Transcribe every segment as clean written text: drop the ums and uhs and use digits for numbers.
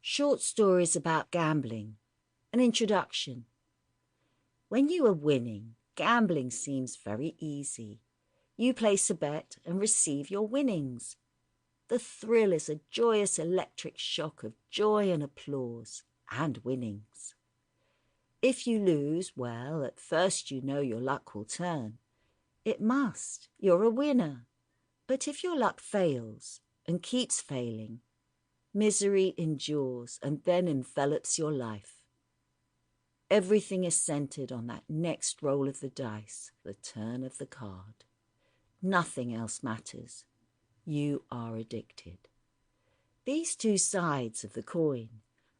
Short stories about gambling. An introduction. When you are winning, gambling seems very easy. You place a bet and receive your winnings. The thrill is a joyous electric shock of joy and applause and winnings. If you lose, well, at first you know your luck will turn. It must. You're a winner. But if your luck fails and keeps failing, misery endures and then envelops your life. Everything is centered on that next roll of the dice, the turn of the card. Nothing else matters. You are addicted. These two sides of the coin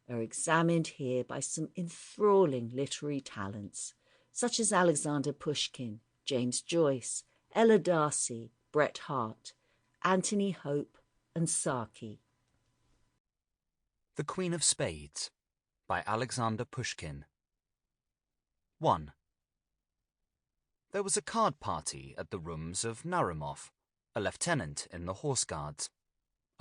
are examined here by some enthralling literary talents, such as Alexander Pushkin, James Joyce, Ella Darcy, Bret Harte, Anthony Hope, and Saki. The Queen of Spades by Alexander Pushkin. 1. There was a card party at the rooms of Naramov, a lieutenant in the Horse Guards.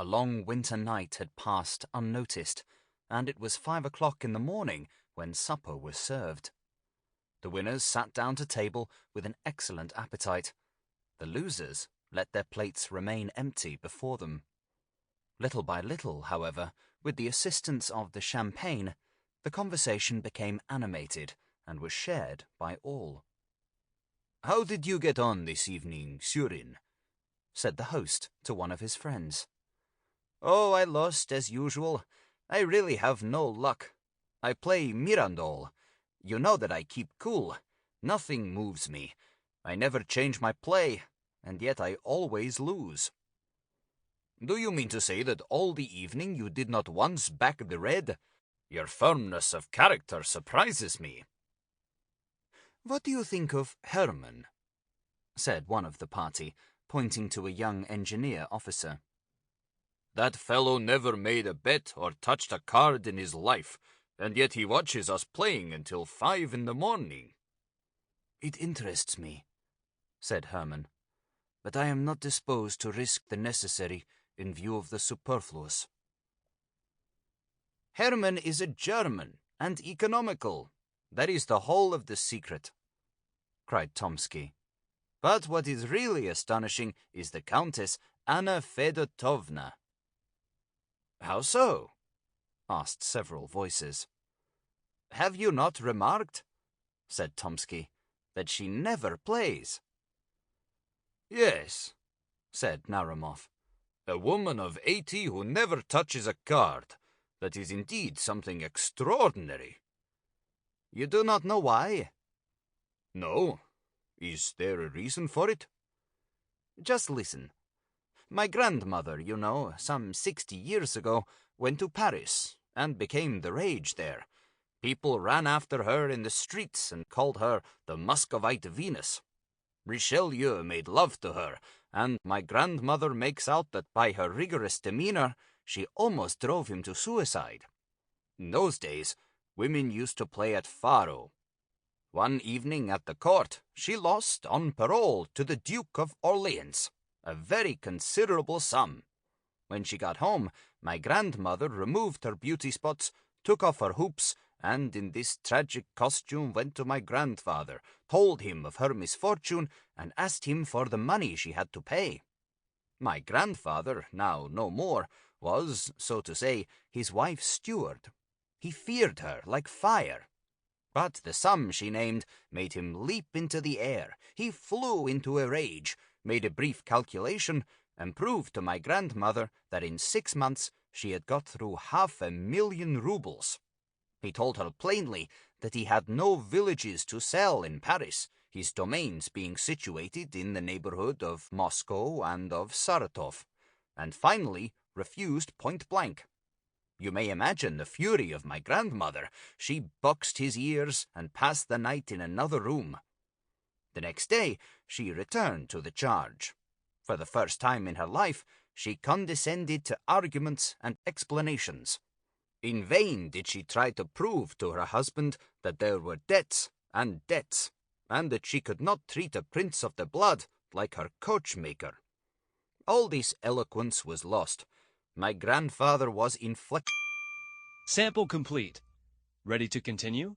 A long winter night had passed unnoticed, and it was 5 o'clock in the morning when supper was served. The winners sat down to table with an excellent appetite. The losers let their plates remain empty before them. Little by little, however, with the assistance of the champagne, the conversation became animated and was shared by all. "How did you get on this evening, Surin?" said the host to one of his friends. "Oh, I lost as usual. I really have no luck. I play Mirandol. You know that I keep cool. Nothing moves me. I never change my play, and yet I always lose." "Do you mean to say that all the evening you did not once back the red? Your firmness of character surprises me." "What do you think of Herman?" said one of the party, pointing to a young engineer officer. "That fellow never made a bet or touched a card in his life, and yet he watches us playing until 5 in the morning. "It interests me," said Herman, "but I am not disposed to risk the necessary in view of the superfluous." "Herman is a German and economical. That is the whole of the secret," cried Tomsky. "But what is really astonishing is the Countess Anna Fedotovna." "How so?" asked several voices. "Have you not remarked," said Tomsky, "that she never plays?" "Yes," said Naramov. "A woman of 80 who never touches a card. That is indeed something extraordinary." "You do not know why?" "No. Is there a reason for it?" "Just listen. My grandmother, you know, some 60 years ago, went to Paris and became the rage there. People ran after her in the streets and called her the Muscovite Venus. Richelieu made love to her, and my grandmother makes out that by her rigorous demeanor she almost drove him to suicide. In those days, women used to play at faro. One evening at the court, she lost on parole to the Duke of Orleans, a very considerable sum. When she got home, my grandmother removed her beauty spots, took off her hoops, and in this tragic costume went to my grandfather, told him of her misfortune, and asked him for the money she had to pay. My grandfather, now no more, was, so to say, his wife's steward. He feared her like fire. But the sum she named made him leap into the air. He flew into a rage, made a brief calculation, and proved to my grandmother that in 6 months she had got through 500,000 rubles. He told her plainly that he had no villages to sell in Paris, his domains being situated in the neighborhood of Moscow and of Saratov, and finally refused point blank. You may imagine the fury of my grandmother. She boxed his ears and passed the night in another room. The next day she returned to the charge. For the first time in her life, she condescended to arguments and explanations. In vain did she try to prove to her husband that there were debts, and that she could not treat a prince of the blood like her coachmaker. All this eloquence was lost. My grandfather was inflexible. Sample complete. Ready to continue?